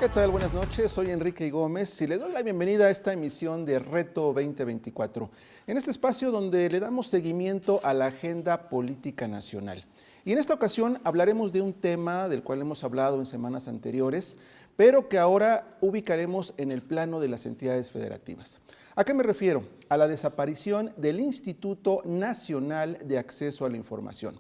¿Qué tal? Buenas noches, soy Enrique Gómez y les doy la bienvenida a esta emisión de Reto 2024, en este espacio donde le damos seguimiento a la agenda política nacional. Y en esta ocasión hablaremos de un tema del cual hemos hablado en semanas anteriores, pero que ahora ubicaremos en el plano de las entidades federativas. ¿A qué me refiero? A la desaparición del Instituto Nacional de Acceso a la Información.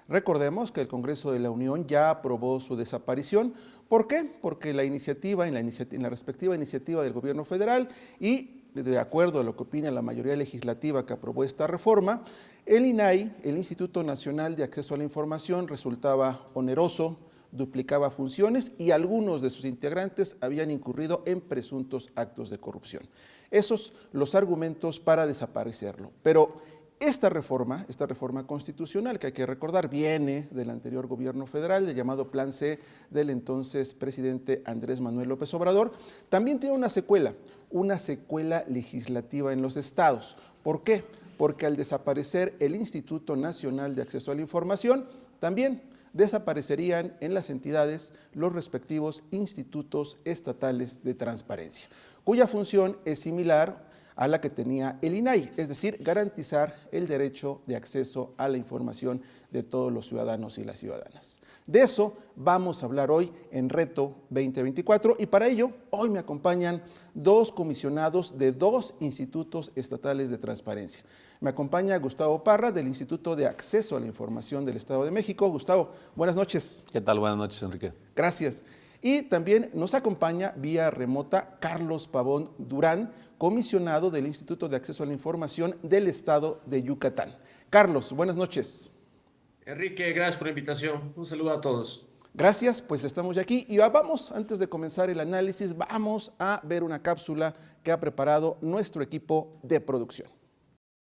Recordemos que el Congreso de la Unión ya aprobó su desaparición. ¿Por qué? Porque la iniciativa, en la respectiva iniciativa del gobierno federal y de acuerdo a lo que opina la mayoría legislativa que aprobó esta reforma, el INAI, el Instituto Nacional de Acceso a la Información, resultaba oneroso, duplicaba funciones y algunos de sus integrantes habían incurrido en presuntos actos de corrupción. Esos los argumentos para desaparecerlo. Pero esta reforma constitucional, que hay que recordar, viene del anterior gobierno federal, del llamado Plan C del entonces presidente Andrés Manuel López Obrador, también tiene una secuela legislativa en los estados. ¿Por qué? Porque al desaparecer el Instituto Nacional de Acceso a la Información, también desaparecerían en las entidades los respectivos institutos estatales de transparencia, cuya función es similar a la que tenía el INAI, es decir, garantizar el derecho de acceso a la información de todos los ciudadanos y las ciudadanas. De eso vamos a hablar hoy en Reto 2024 y para ello hoy me acompañan dos comisionados de dos institutos estatales de transparencia. Me acompaña Gustavo Parra del Instituto de Acceso a la Información del Estado de México. Gustavo, buenas noches. ¿Qué tal? Buenas noches, Enrique. Gracias. Y también nos acompaña vía remota Carlos Pavón Durán, comisionado del Instituto de Acceso a la Información del Estado de Yucatán. Carlos, buenas noches. Enrique, gracias por la invitación. Un saludo a todos. Gracias, pues estamos ya aquí y vamos, antes de comenzar el análisis, vamos a ver una cápsula que ha preparado nuestro equipo de producción.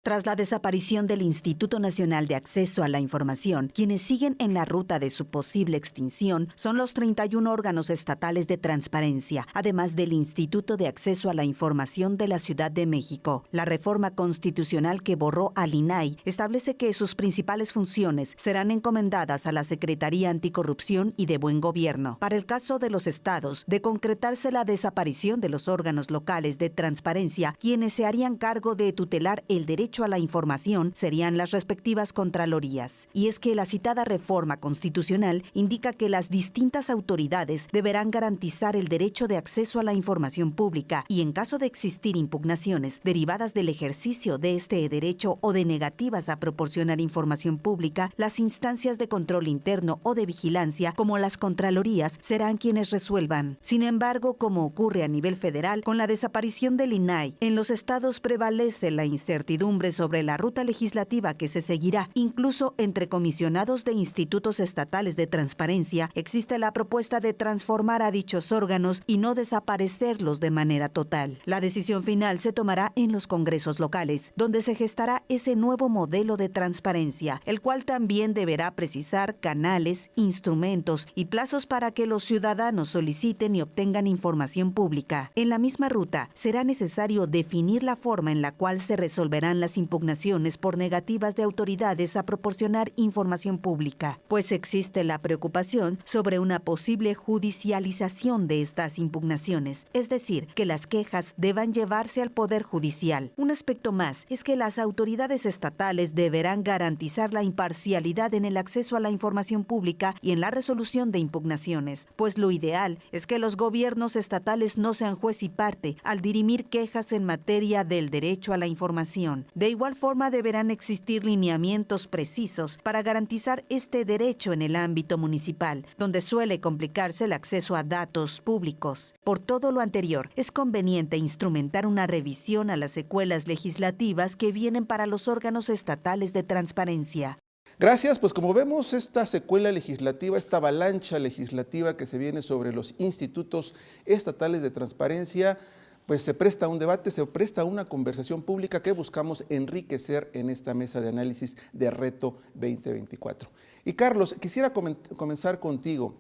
Tras la desaparición del Instituto Nacional de Acceso a la Información, quienes siguen en la ruta de su posible extinción son los 31 órganos estatales de transparencia, además del Instituto de Acceso a la Información de la Ciudad de México. La reforma constitucional que borró al INAI establece que sus principales funciones serán encomendadas a la Secretaría Anticorrupción y de Buen Gobierno. Para el caso de los estados, de concretarse la desaparición de los órganos locales de transparencia, quienes se harían cargo de tutelar el derecho a la información serían las respectivas contralorías. Y es que la citada reforma constitucional indica que las distintas autoridades deberán garantizar el derecho de acceso a la información pública y en caso de existir impugnaciones derivadas del ejercicio de este derecho o de negativas a proporcionar información pública, las instancias de control interno o de vigilancia, como las contralorías, serán quienes resuelvan. Sin embargo, como ocurre a nivel federal, con la desaparición del INAI, en los estados prevalece la incertidumbre sobre la ruta legislativa que se seguirá. Incluso entre comisionados de institutos estatales de transparencia existe la propuesta de transformar a dichos órganos y no desaparecerlos de manera total. La decisión final se tomará en los congresos locales, donde se gestará ese nuevo modelo de transparencia, el cual también deberá precisar canales, instrumentos y plazos para que los ciudadanos soliciten y obtengan información pública. En la misma ruta, será necesario definir la forma en la cual se resolverán las impugnaciones por negativas de autoridades a proporcionar información pública, pues existe la preocupación sobre una posible judicialización de estas impugnaciones, es decir, que las quejas deban llevarse al Poder Judicial. Un aspecto más es que las autoridades estatales deberán garantizar la imparcialidad en el acceso a la información pública y en la resolución de impugnaciones, pues lo ideal es que los gobiernos estatales no sean juez y parte al dirimir quejas en materia del derecho a la información. De igual forma, deberán existir lineamientos precisos para garantizar este derecho en el ámbito municipal, donde suele complicarse el acceso a datos públicos. Por todo lo anterior, es conveniente instrumentar una revisión a las secuelas legislativas que vienen para los órganos estatales de transparencia. Gracias, pues como vemos esta secuela legislativa, esta avalancha legislativa que se viene sobre los institutos estatales de transparencia, pues se presta a un debate, se presta a una conversación pública que buscamos enriquecer en esta mesa de análisis de Reto 2024. Y Carlos, quisiera comenzar contigo.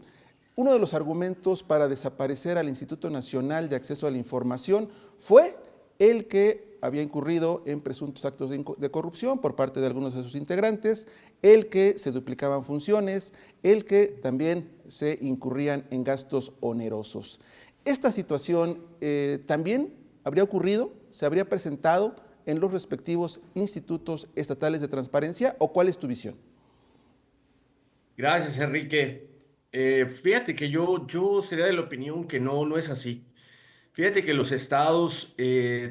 Uno de los argumentos para desaparecer al Instituto Nacional de Acceso a la Información fue el que había incurrido en presuntos actos de corrupción por parte de algunos de sus integrantes, el que se duplicaban funciones, el que también se incurrían en gastos onerosos. ¿Esta situación también habría ocurrido, se habría presentado en los respectivos institutos estatales de transparencia o cuál es tu visión? Gracias, Enrique. Fíjate que yo sería de la opinión que no es así. Fíjate que los estados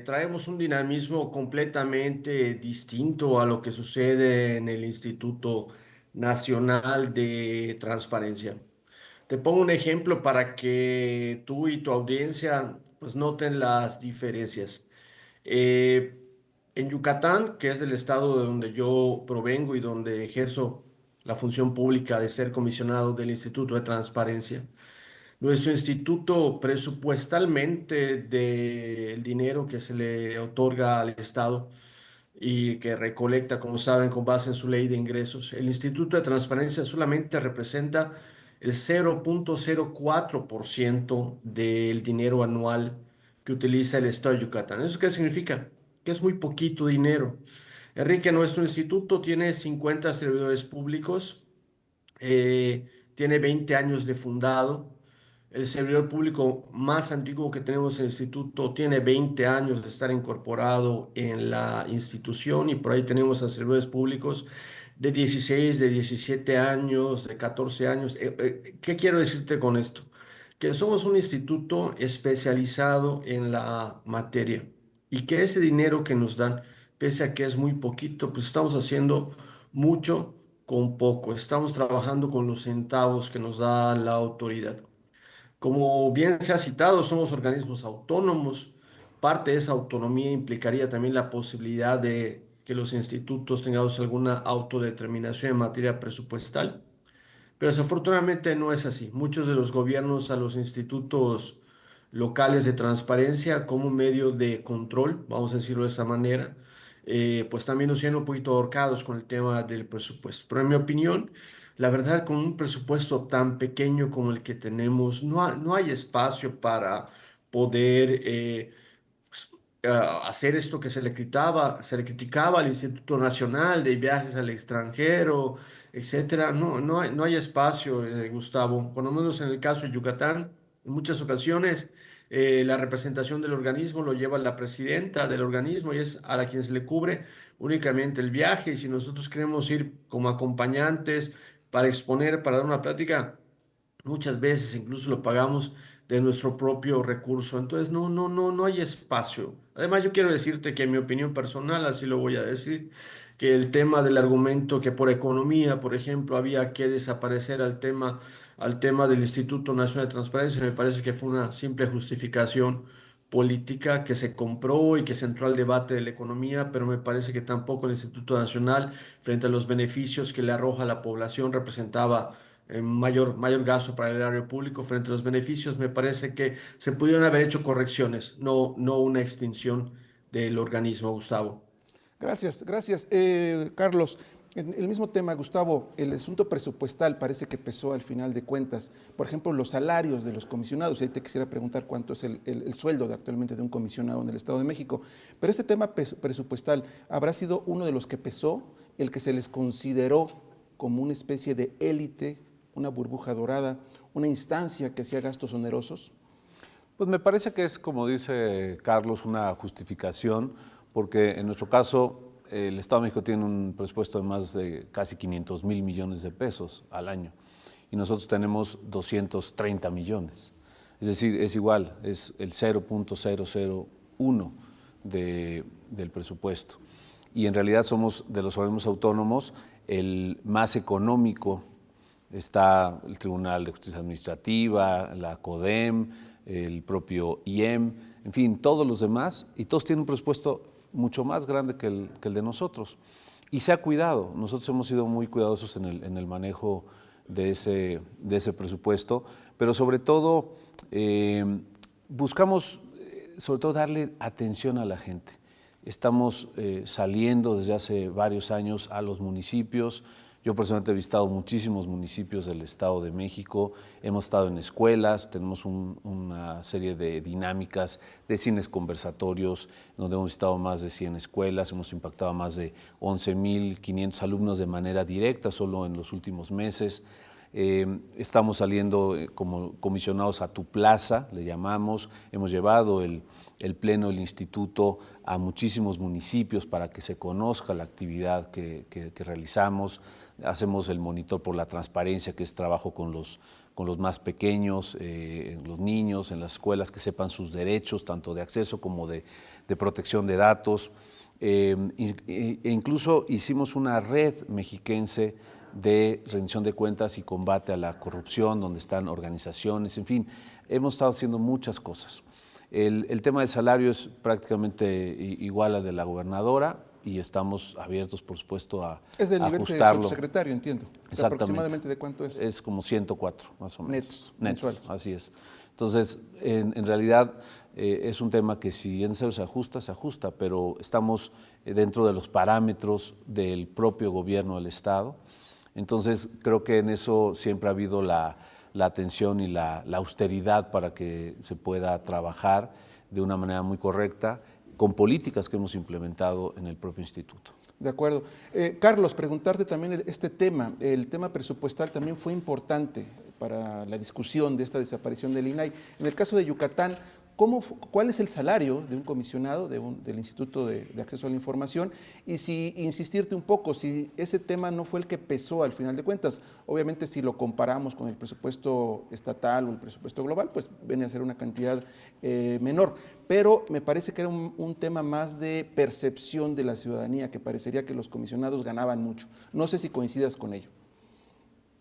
traemos un dinamismo completamente distinto a lo que sucede en el Instituto Nacional de Transparencia. Te pongo un ejemplo para que tú y tu audiencia pues noten las diferencias. Eh, en Yucatán, que es del estado de donde yo provengo y donde ejerzo la función pública de ser comisionado del Instituto de Transparencia, nuestro instituto presupuestalmente del dinero que se le otorga al Estado y que recolecta, como saben, con base en su ley de ingresos, el Instituto de Transparencia solamente representa el 0,04% del dinero anual que utiliza el Estado de Yucatán. ¿Eso qué significa? Que es muy poquito dinero. Enrique, nuestro instituto tiene 50 servidores públicos, tiene 20 años de fundado. El servidor público más antiguo que tenemos en el instituto tiene 20 años de estar incorporado en la institución y por ahí tenemos a servidores públicos de 16, de 17 años, de 14 años. ¿Qué quiero decirte con esto? Que somos un instituto especializado en la materia y que ese dinero que nos dan, pese a que es muy poquito, pues estamos haciendo mucho con poco. Estamos trabajando con los centavos que nos da la autoridad. Como bien se ha citado, somos organismos autónomos. Parte de esa autonomía implicaría también la posibilidad de que los institutos tengamos alguna autodeterminación en materia presupuestal. Pero desafortunadamente no es así. Muchos de los gobiernos a los institutos locales de transparencia como medio de control, vamos a decirlo de esa manera, pues también nos tienen un poquito ahorcados con el tema del presupuesto. Pero en mi opinión, la verdad, con un presupuesto tan pequeño como el que tenemos, no hay espacio para poder hacer esto que se le criticaba al Instituto Nacional de Viajes al Extranjero, etcétera. No hay espacio, Gustavo. Por lo menos en el caso de Yucatán, en muchas ocasiones la representación del organismo lo lleva la presidenta del organismo y es a la quien se le cubre únicamente el viaje. Y si nosotros queremos ir como acompañantes para exponer, para dar una plática, muchas veces incluso lo pagamos de nuestro propio recurso. Entonces, no hay espacio. Además, yo quiero decirte que en mi opinión personal, así lo voy a decir, que el tema del argumento que por economía, por ejemplo, había que desaparecer al tema del Instituto Nacional de Transparencia, me parece que fue una simple justificación política que se compró y que se entró al debate de la economía, pero me parece que tampoco el Instituto Nacional, frente a los beneficios que le arroja a la población, representaba mayor gasto para el erario público frente a los beneficios. Me parece que se pudieron haber hecho correcciones, no una extinción del organismo, Gustavo. Gracias, gracias. Carlos, en el mismo tema, Gustavo, el asunto presupuestal parece que pesó al final de cuentas. Por ejemplo, los salarios de los comisionados. Ahí te quisiera preguntar cuánto es el sueldo actualmente de un comisionado en el Estado de México. Pero este tema presupuestal, ¿habrá sido uno de los que pesó, el que se les consideró como una especie de élite, una burbuja dorada, una instancia que hacía gastos onerosos? Pues me parece que es, como dice Carlos, una justificación, porque en nuestro caso el Estado de México tiene un presupuesto de más de casi 500,000 millones de pesos al año y nosotros tenemos 230 millones. Es decir, es igual, es el 0,001 del presupuesto. Y en realidad somos de los organismos autónomos el más económico. Está el Tribunal de Justicia Administrativa, la CODEM, el propio IEM, en fin, todos los demás, y todos tienen un presupuesto mucho más grande que el de nosotros. Y se ha cuidado, nosotros hemos sido muy cuidadosos en el manejo de ese presupuesto, pero sobre todo buscamos sobre todo darle atención a la gente. Estamos saliendo desde hace varios años a los municipios. Yo personalmente he visitado muchísimos municipios del Estado de México, hemos estado en escuelas, tenemos una serie de dinámicas de cines conversatorios, donde hemos visitado más de 100 escuelas, hemos impactado a más de 11,500 alumnos de manera directa solo en los últimos meses. Estamos saliendo como comisionados a Tu Plaza, le llamamos. Hemos llevado el pleno del instituto a muchísimos municipios para que se conozca la actividad que realizamos. Hacemos el monitor por la transparencia, que es trabajo con los más pequeños, los niños, en las escuelas, que sepan sus derechos, tanto de acceso como de protección de datos. Incluso hicimos una red mexiquense de rendición de cuentas y combate a la corrupción, donde están organizaciones, en fin, hemos estado haciendo muchas cosas. El tema del salario es prácticamente igual al de la gobernadora y estamos abiertos, por supuesto, a ajustarlo. Es del nivel de subsecretario, entiendo. O sea, Exactamente. ¿aproximadamente de cuánto es? Es como 104, más o menos. Netos, mensuales. Así es. Entonces, en realidad es un tema que si en serio se ajusta, pero estamos dentro de los parámetros del propio gobierno del Estado. Entonces, creo que en eso siempre ha habido la atención y la austeridad para que se pueda trabajar de una manera muy correcta con políticas que hemos implementado en el propio instituto. De acuerdo. Carlos, preguntarte también este tema. El tema presupuestal también fue importante para la discusión de esta desaparición del INAI. En el caso de Yucatán, ¿cuál es el salario de un comisionado del Instituto de Acceso a la Información? Y si insistirte un poco, si ese tema no fue el que pesó al final de cuentas. Obviamente, si lo comparamos con el presupuesto estatal o el presupuesto global, pues viene a ser una cantidad menor. Pero me parece que era un tema más de percepción de la ciudadanía, que parecería que los comisionados ganaban mucho. No sé si coincidas con ello.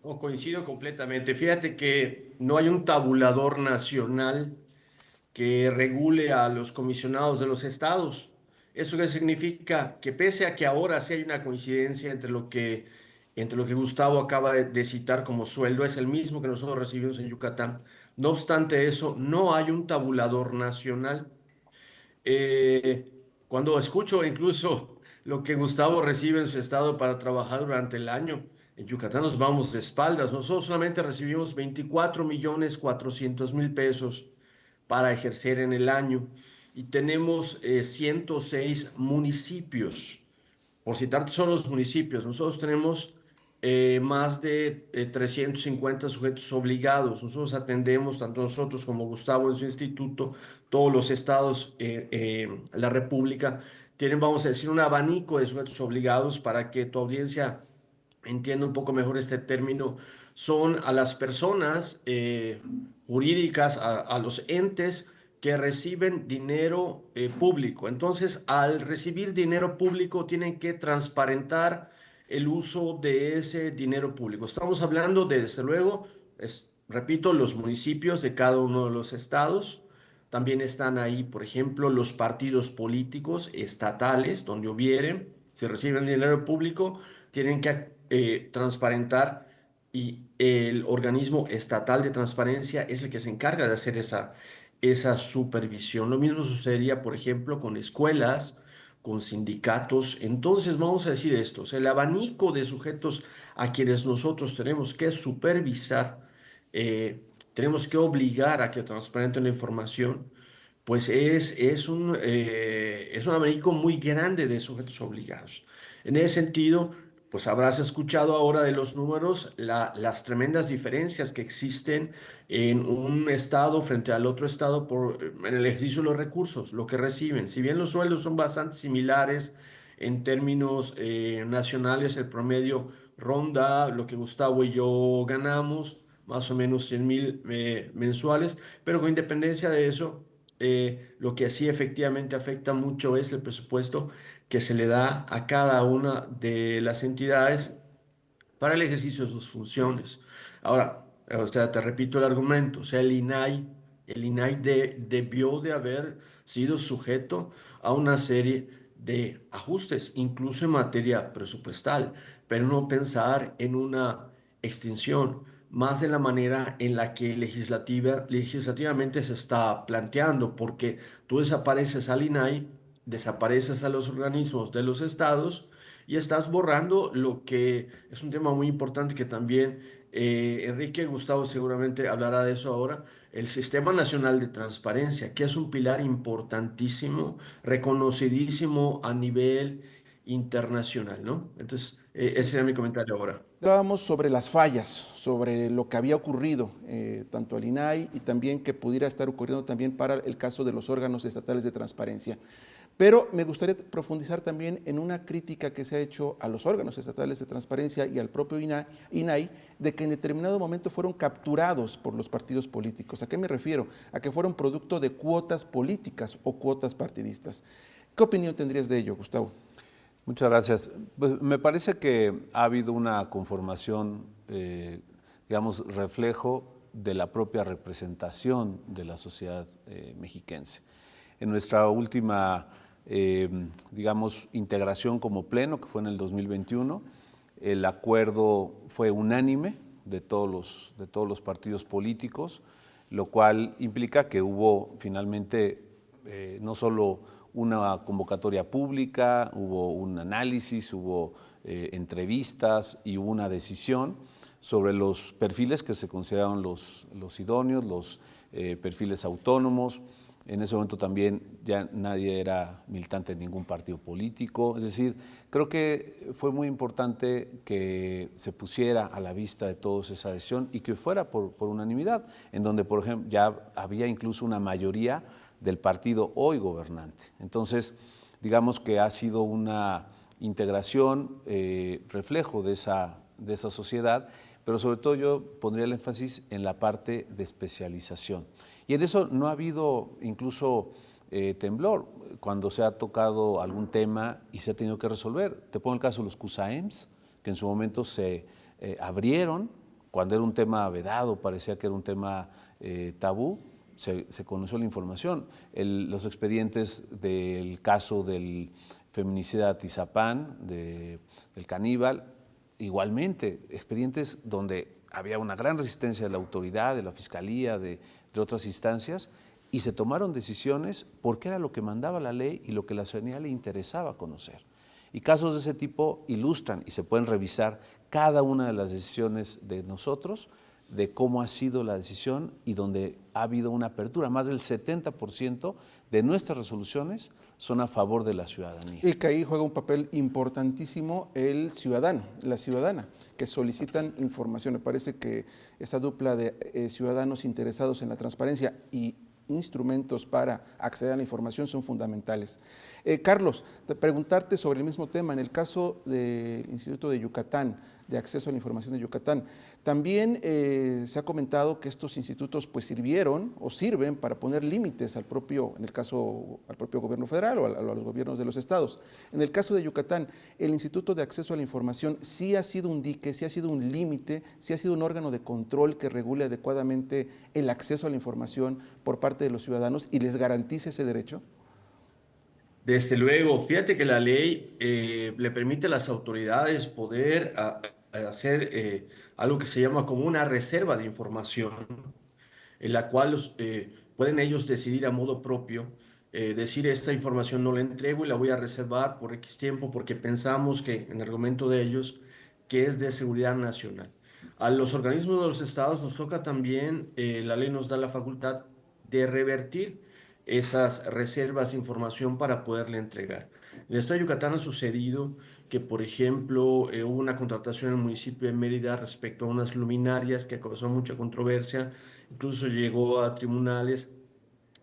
No, coincido completamente. Fíjate que no hay un tabulador nacional que regule a los comisionados de los estados. ¿Eso qué significa? Que pese a que ahora sí hay una coincidencia entre lo que Gustavo acaba de citar como sueldo, es el mismo que nosotros recibimos en Yucatán. No obstante eso, no hay un tabulador nacional. Eh, Cuando escucho incluso lo que Gustavo recibe en su estado para trabajar durante el año, en Yucatán nos vamos de espaldas. Nosotros solamente recibimos 24.400.000 pesos para ejercer en el año y tenemos 106 municipios. Por citar solo los municipios, nosotros tenemos más de 350 sujetos obligados. Nosotros atendemos, tanto nosotros como Gustavo en su instituto, todos los estados, la República, tienen, vamos a decir, un abanico de sujetos obligados para que tu audiencia entienda un poco mejor este término. Son a las personas jurídicas, a los entes que reciben dinero público. Entonces, al recibir dinero público, tienen que transparentar el uso de ese dinero público. Estamos hablando de, desde luego, repito, los municipios de cada uno de los estados. También están ahí, por ejemplo, los partidos políticos estatales, donde hubieren, si reciben dinero público, tienen que transparentar y el organismo estatal de transparencia es el que se encarga de hacer esa supervisión. Lo mismo sucedería, por ejemplo, con escuelas, con sindicatos. Entonces, vamos a decir esto, o sea, el abanico de sujetos a quienes nosotros tenemos que supervisar, tenemos que obligar a que transparenten la información, pues es un abanico muy grande de sujetos obligados. En ese sentido, pues habrás escuchado ahora de los números, las tremendas diferencias que existen en un estado frente al otro estado en el ejercicio de los recursos, lo que reciben. Si bien los sueldos son bastante similares en términos nacionales, el promedio ronda lo que Gustavo y yo ganamos, más o menos 100.000 mensuales, pero con independencia de eso, lo que sí efectivamente afecta mucho es el presupuesto que se le da a cada una de las entidades para el ejercicio de sus funciones. Ahora, o sea, te repito el argumento, o sea, el INAI debió de haber sido sujeto a una serie de ajustes, incluso en materia presupuestal, pero no pensar en una extinción, más de la manera en la que legislativamente se está planteando, porque tú desapareces al INAI, desapareces a los organismos de los estados y estás borrando lo que es un tema muy importante que también Enrique Gustavo seguramente hablará de eso ahora, el Sistema Nacional de Transparencia, que es un pilar importantísimo, reconocidísimo a nivel internacional, ¿no? Entonces, ese Sí. era mi comentario ahora. Hablábamos sobre las fallas, sobre lo que había ocurrido, tanto al INAI y también que pudiera estar ocurriendo también para el caso de los órganos estatales de transparencia. Pero me gustaría profundizar también en una crítica que se ha hecho a los órganos estatales de transparencia y al propio INAI de que en determinado momento fueron capturados por los partidos políticos. ¿A qué me refiero? A que fueron producto de cuotas políticas o cuotas partidistas. ¿Qué opinión tendrías de ello, Gustavo? Muchas gracias. Pues me parece que ha habido una conformación, digamos, reflejo de la propia representación de la sociedad mexiquense. En nuestra última, digamos, integración como pleno, que fue en el 2021, el acuerdo fue unánime de todos los partidos políticos, lo cual implica que hubo finalmente no solo una convocatoria pública, hubo un análisis, hubo entrevistas y hubo una decisión sobre los perfiles que se consideraron los idóneos, los perfiles autónomos. En ese momento también ya nadie era militante de ningún partido político. Es decir, creo que fue muy importante que se pusiera a la vista de todos esa decisión y que fuera por unanimidad, en donde, por ejemplo, ya había incluso una mayoría del partido hoy gobernante. Entonces, digamos que ha sido una integración, reflejo de esa sociedad, pero sobre todo yo pondría el énfasis en la parte de especialización. Y en eso no ha habido incluso temblor cuando se ha tocado algún tema y se ha tenido que resolver. Te pongo el caso de los CUSAEMS, que en su momento se abrieron, cuando era un tema vedado, parecía que era un tema tabú, se conoció la información. Los expedientes del caso del feminicida Atizapán, del caníbal, igualmente, expedientes donde había una gran resistencia de la autoridad, de la fiscalía, de otras instancias, y se tomaron decisiones porque era lo que mandaba la ley y lo que la ciudadanía le interesaba conocer. Y casos de ese tipo ilustran y se pueden revisar cada una de las decisiones de nosotros, de cómo ha sido la decisión y donde ha habido una apertura. Más del 70% de nuestras resoluciones son a favor de la ciudadanía. Y que ahí juega un papel importantísimo el ciudadano, la ciudadana, que solicitan información. Me parece que esta dupla de ciudadanos interesados en la transparencia y instrumentos para acceder a la información son fundamentales. Carlos, preguntarte sobre el mismo tema, en el caso del Instituto de Yucatán, de acceso a la información de Yucatán, también se ha comentado que estos institutos pues sirvieron o sirven para poner límites al propio, en el caso al propio gobierno federal o a los gobiernos de los estados. En el caso de Yucatán, el Instituto de Acceso a la Información sí ha sido un dique, sí ha sido un límite, sí ha sido un órgano de control que regule adecuadamente el acceso a la información por parte de los ciudadanos y les garantice ese derecho. Desde luego, fíjate que la ley le permite a las autoridades poder hacer algo que se llama como una reserva de información, en la cual pueden ellos decidir a modo propio, decir esta información no la entrego y la voy a reservar por X tiempo porque pensamos que en el argumento de ellos que es de seguridad nacional. A los organismos de los estados nos toca también, la ley nos da la facultad de revertir esas reservas de información para poderle entregar. En el estado de Yucatán ha sucedido que, por ejemplo, hubo una contratación en el municipio de Mérida respecto a unas luminarias que causó mucha controversia, incluso llegó a tribunales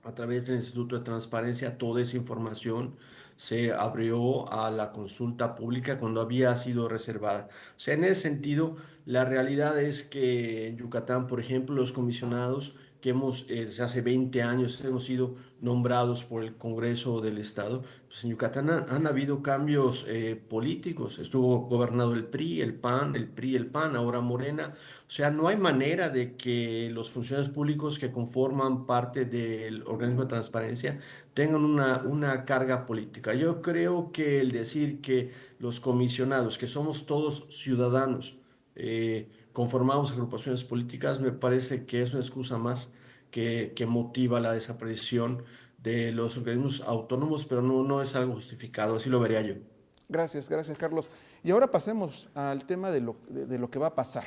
a través del Instituto de Transparencia. Toda esa información se abrió a la consulta pública cuando había sido reservada. O sea, en ese sentido, la realidad es que en Yucatán, por ejemplo, los comisionados que desde hace 20 años hemos sido nombrados por el Congreso del Estado, pues en Yucatán han habido cambios políticos. Estuvo gobernado el PRI, el PAN, el PRI, el PAN, ahora Morena. O sea, no hay manera de que los funcionarios públicos que conforman parte del organismo de transparencia tengan una carga política. Yo creo que el decir que los comisionados, que somos todos ciudadanos, conformamos agrupaciones políticas, me parece que es una excusa más que motiva la desaparición de los organismos autónomos, pero no es algo justificado, así lo vería yo. Gracias, gracias Carlos. Y ahora pasemos al tema de lo que va a pasar.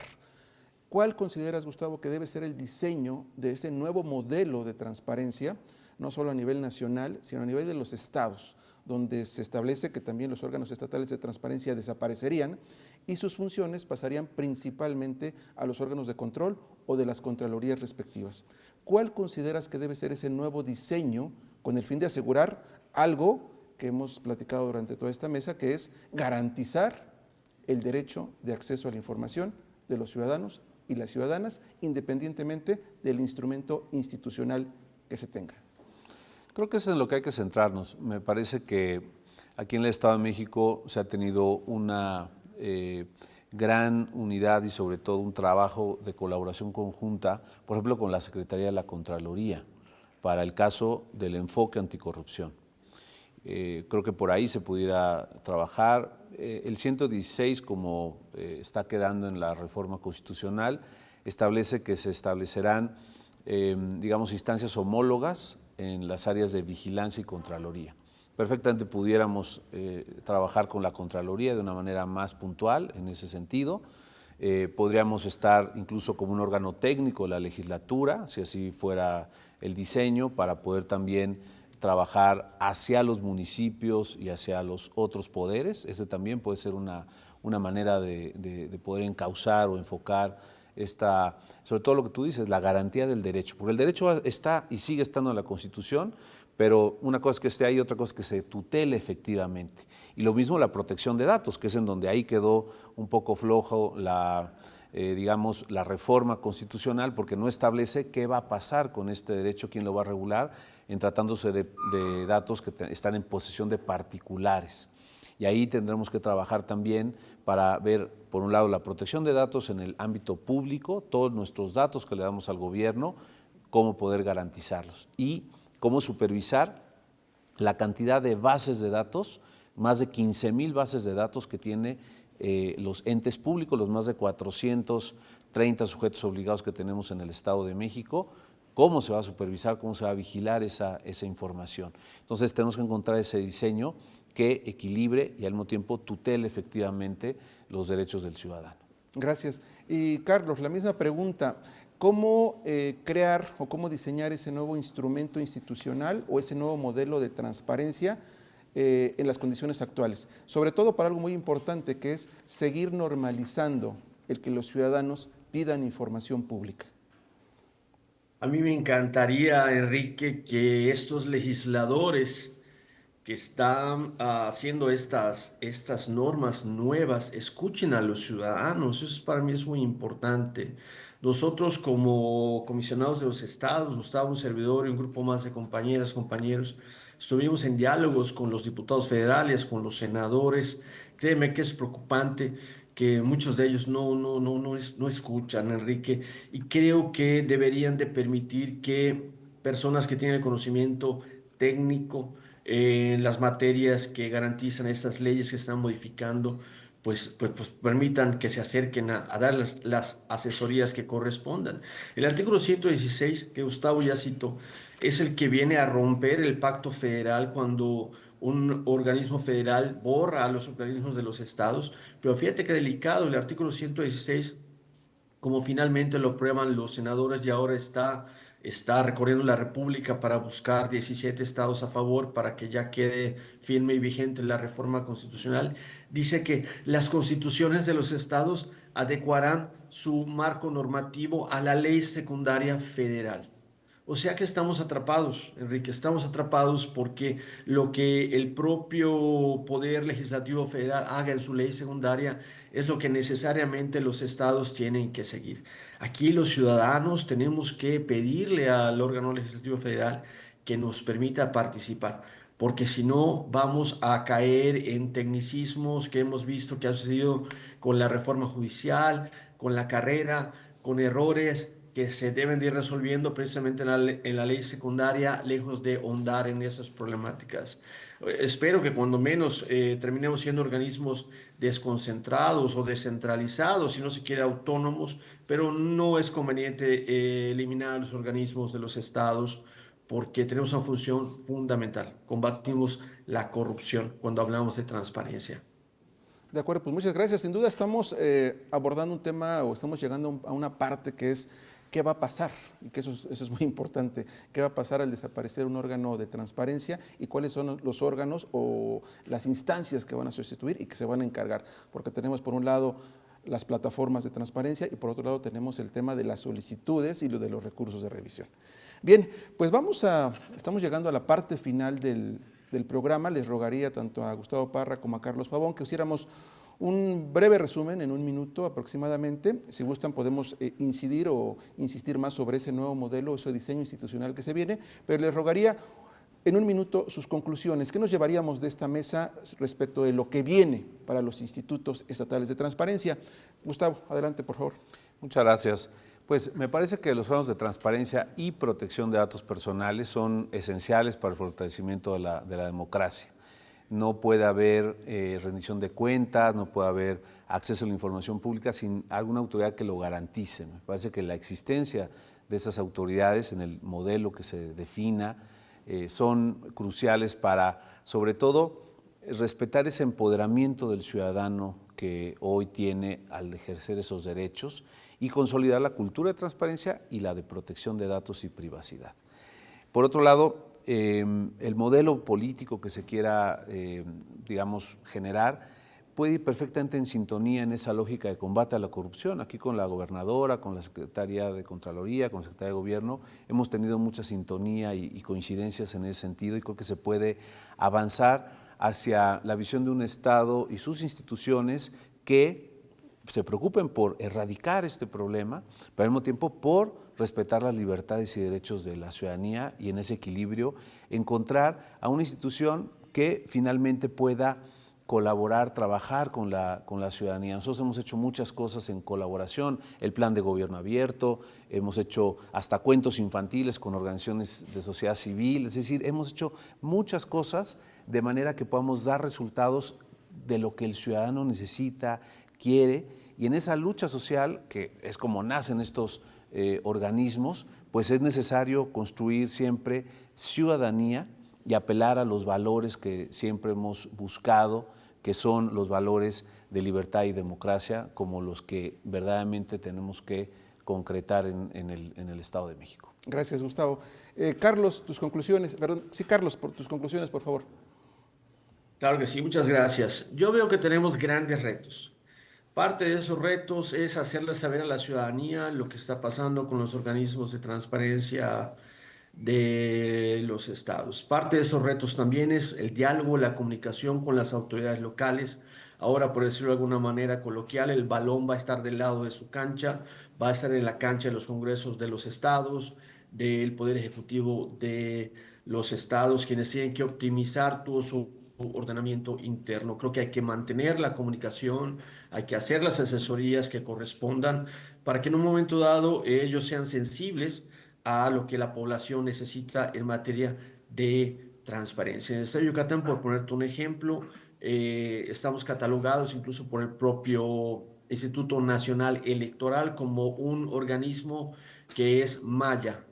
¿Cuál consideras, Gustavo, que debe ser el diseño de ese nuevo modelo de transparencia, no solo a nivel nacional, sino a nivel de los estados? donde se establece que también los órganos estatales de transparencia desaparecerían y sus funciones pasarían principalmente a los órganos de control o de las contralorías respectivas. ¿Cuál consideras que debe ser ese nuevo diseño con el fin de asegurar algo que hemos platicado durante toda esta mesa, que es garantizar el derecho de acceso a la información de los ciudadanos y las ciudadanas, independientemente del instrumento institucional que se tenga? Creo que es en lo que hay que centrarnos. Me parece que aquí en el Estado de México se ha tenido una gran unidad y sobre todo un trabajo de colaboración conjunta, por ejemplo, con la Secretaría de la Contraloría, para el caso del enfoque anticorrupción. Creo que por ahí se pudiera trabajar. El 116, como está quedando en la reforma constitucional, establece que se establecerán, digamos, instancias homólogas en las áreas de vigilancia y contraloría. Perfectamente pudiéramos trabajar con la Contraloría de una manera más puntual en ese sentido. Podríamos estar incluso como un órgano técnico de la legislatura, si así fuera el diseño, para poder también trabajar hacia los municipios y hacia los otros poderes. Ese también puede ser una manera de poder encauzar o enfocar sobre todo lo que tú dices, la garantía del derecho, porque el derecho está y sigue estando en la Constitución, pero una cosa es que esté ahí, otra cosa es que se tutele efectivamente. Y lo mismo la protección de datos, que es en donde ahí quedó un poco flojo digamos, la reforma constitucional, porque no establece qué va a pasar con este derecho, quién lo va a regular, en tratándose de datos que están en posesión de particulares. Y ahí tendremos que trabajar también para ver, por un lado, la protección de datos en el ámbito público, todos nuestros datos que le damos al gobierno, cómo poder garantizarlos y cómo supervisar la cantidad de bases de datos, más de 15,000 bases de datos que tiene los entes públicos, los más de 430 sujetos obligados que tenemos en el Estado de México. ¿Cómo se va a supervisar, cómo se va a vigilar esa información? Entonces tenemos que encontrar ese diseño que equilibre y al mismo tiempo tutele efectivamente los derechos del ciudadano. Gracias. Y Carlos, la misma pregunta. ¿Cómo crear o cómo diseñar ese nuevo instrumento institucional o ese nuevo modelo de transparencia en las condiciones actuales? Sobre todo para algo muy importante, que es seguir normalizando el que los ciudadanos pidan información pública. A mí me encantaría, Enrique, que estos legisladores que están haciendo estas normas nuevas escuchen a los ciudadanos. Eso para mí es muy importante. Nosotros como comisionados de los estados, Gustavo, un servidor y un grupo más de compañeras, compañeros, estuvimos en diálogos con los diputados federales, con los senadores. Créeme que es preocupante que muchos de ellos no escuchan, Enrique, y creo que deberían de permitir que personas que tienen el conocimiento técnico en las materias que garantizan estas leyes que se están modificando, pues permitan que se acerquen a dar las asesorías que correspondan. El artículo 116, que Gustavo ya citó, es el que viene a romper el pacto federal cuando un organismo federal borra a los organismos de los estados. Pero fíjate qué delicado, el artículo 116, como finalmente lo aprueban los senadores y ahora está recorriendo la República para buscar 17 estados a favor para que ya quede firme y vigente la reforma constitucional, dice que las constituciones de los estados adecuarán su marco normativo a la ley secundaria federal. O sea que estamos atrapados, Enrique, estamos atrapados porque lo que el propio Poder Legislativo Federal haga en su ley secundaria es lo que necesariamente los estados tienen que seguir. Aquí los ciudadanos tenemos que pedirle al órgano legislativo federal que nos permita participar, porque si no vamos a caer en tecnicismos que hemos visto que ha sucedido con la reforma judicial, con la carrera, con errores que se deben de ir resolviendo precisamente en la ley secundaria, lejos de ahondar en esas problemáticas. Espero que cuando menos terminemos siendo organismos desconcentrados o descentralizados, si no se quiere autónomos, pero no es conveniente eliminar los organismos de los estados porque tenemos una función fundamental. Combatimos la corrupción cuando hablamos de transparencia. De acuerdo, pues muchas gracias. Sin duda estamos abordando un tema o estamos llegando a una parte que es ¿qué va a pasar? Y que eso es muy importante. ¿Qué va a pasar al desaparecer un órgano de transparencia y cuáles son los órganos o las instancias que van a sustituir y que se van a encargar? Porque tenemos por un lado las plataformas de transparencia y por otro lado tenemos el tema de las solicitudes y lo de los recursos de revisión. Bien, pues estamos llegando a la parte final del programa. Les rogaría tanto a Gustavo Parra como a Carlos Pavón que hiciéramos un breve resumen en un minuto aproximadamente. Si gustan podemos incidir o insistir más sobre ese nuevo modelo, ese diseño institucional que se viene, pero les rogaría en un minuto sus conclusiones. ¿Qué nos llevaríamos de esta mesa respecto de lo que viene para los institutos estatales de transparencia? Gustavo, adelante, por favor. Muchas gracias. Pues me parece que los órganos de transparencia y protección de datos personales son esenciales para el fortalecimiento de la democracia. No puede haber rendición de cuentas, no puede haber acceso a la información pública sin alguna autoridad que lo garantice. Me parece que la existencia de esas autoridades en el modelo que se defina son cruciales para, sobre todo, respetar ese empoderamiento del ciudadano que hoy tiene al ejercer esos derechos y consolidar la cultura de transparencia y la de protección de datos y privacidad. Por otro lado, el modelo político que se quiera, digamos, generar puede ir perfectamente en sintonía en esa lógica de combate a la corrupción. Aquí con la gobernadora, con la Secretaría de Contraloría, con la Secretaría de Gobierno, hemos tenido mucha sintonía y coincidencias en ese sentido y creo que se puede avanzar hacia la visión de un Estado y sus instituciones que se preocupen por erradicar este problema, pero al mismo tiempo por respetar las libertades y derechos de la ciudadanía y en ese equilibrio encontrar a una institución que finalmente pueda colaborar, trabajar con la ciudadanía. Nosotros hemos hecho muchas cosas en colaboración, el plan de gobierno abierto, hemos hecho hasta cuentos infantiles con organizaciones de sociedad civil, es decir, hemos hecho muchas cosas de manera que podamos dar resultados de lo que el ciudadano necesita, quiere, y en esa lucha social, que es como nacen estos organismos, pues es necesario construir siempre ciudadanía y apelar a los valores que siempre hemos buscado, que son los valores de libertad y democracia, como los que verdaderamente tenemos que concretar en el Estado de México. Gracias, Gustavo. Carlos, tus conclusiones. Perdón, sí, Carlos, por tus conclusiones, por favor. Claro que sí, muchas gracias. Yo veo que tenemos grandes retos. Parte de esos retos es hacerle saber a la ciudadanía lo que está pasando con los organismos de transparencia de los estados. Parte de esos retos también es el diálogo, la comunicación con las autoridades locales. Ahora, por decirlo de alguna manera coloquial, el balón va a estar del lado de su cancha, va a estar en la cancha de los congresos de los estados, del Poder Ejecutivo de los estados, quienes tienen que optimizar todo su ordenamiento interno. Creo que hay que mantener la comunicación, hay que hacer las asesorías que correspondan para que en un momento dado ellos sean sensibles a lo que la población necesita en materia de transparencia. En el estado de Yucatán, por ponerte un ejemplo, estamos catalogados incluso por el propio Instituto Nacional Electoral como un organismo que es maya.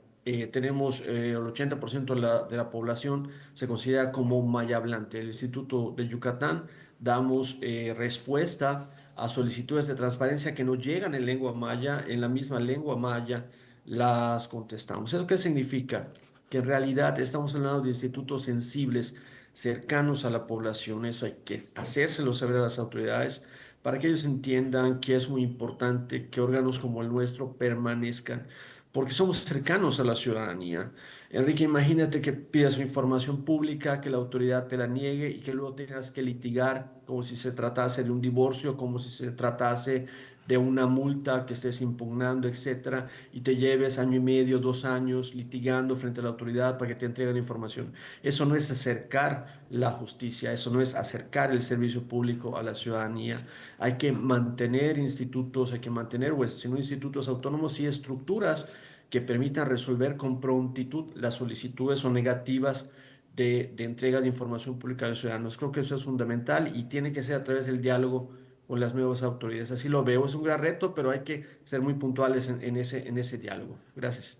Tenemos el 80% de la población se considera como maya hablante. El Instituto de Yucatán damos respuesta a solicitudes de transparencia que nos llegan en lengua maya, en la misma lengua maya las contestamos. ¿Eso qué significa? Que en realidad estamos hablando de institutos sensibles, cercanos a la población. Eso hay que hacérselo saber a las autoridades para que ellos entiendan que es muy importante que órganos como el nuestro permanezcan, porque somos cercanos a la ciudadanía. Enrique, imagínate que pidas información pública, que la autoridad te la niegue y que luego tengas que litigar como si se tratase de un divorcio, como si se tratase de una multa que estés impugnando, etcétera, y te lleves año y medio, 2 años litigando frente a la autoridad para que te entreguen información. Eso no es acercar la justicia, eso no es acercar el servicio público a la ciudadanía. Hay que mantener institutos, hay que mantener, pues, si no institutos autónomos y estructuras que permitan resolver con prontitud las solicitudes o negativas de entrega de información pública a los ciudadanos. Creo que eso es fundamental y tiene que ser a través del diálogo con las nuevas autoridades. Así lo veo, es un gran reto, pero hay que ser muy puntuales en ese diálogo. Gracias.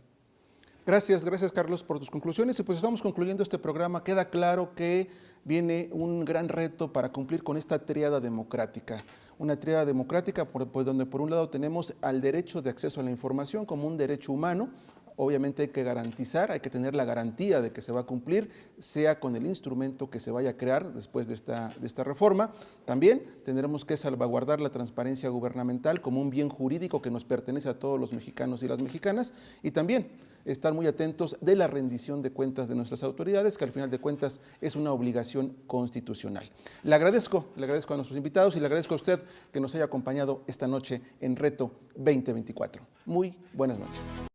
Gracias Carlos por tus conclusiones y pues estamos concluyendo este programa. Queda claro que viene un gran reto para cumplir con esta tríada democrática. Una tríada democrática pues, donde por un lado tenemos al derecho de acceso a la información como un derecho humano. Obviamente hay que garantizar, hay que tener la garantía de que se va a cumplir, sea con el instrumento que se vaya a crear después de esta reforma. También tendremos que salvaguardar la transparencia gubernamental como un bien jurídico que nos pertenece a todos los mexicanos y las mexicanas, y también estar muy atentos de la rendición de cuentas de nuestras autoridades, que al final de cuentas es una obligación constitucional. Le agradezco a nuestros invitados y le agradezco a usted que nos haya acompañado esta noche en Reto 2024. Muy buenas noches.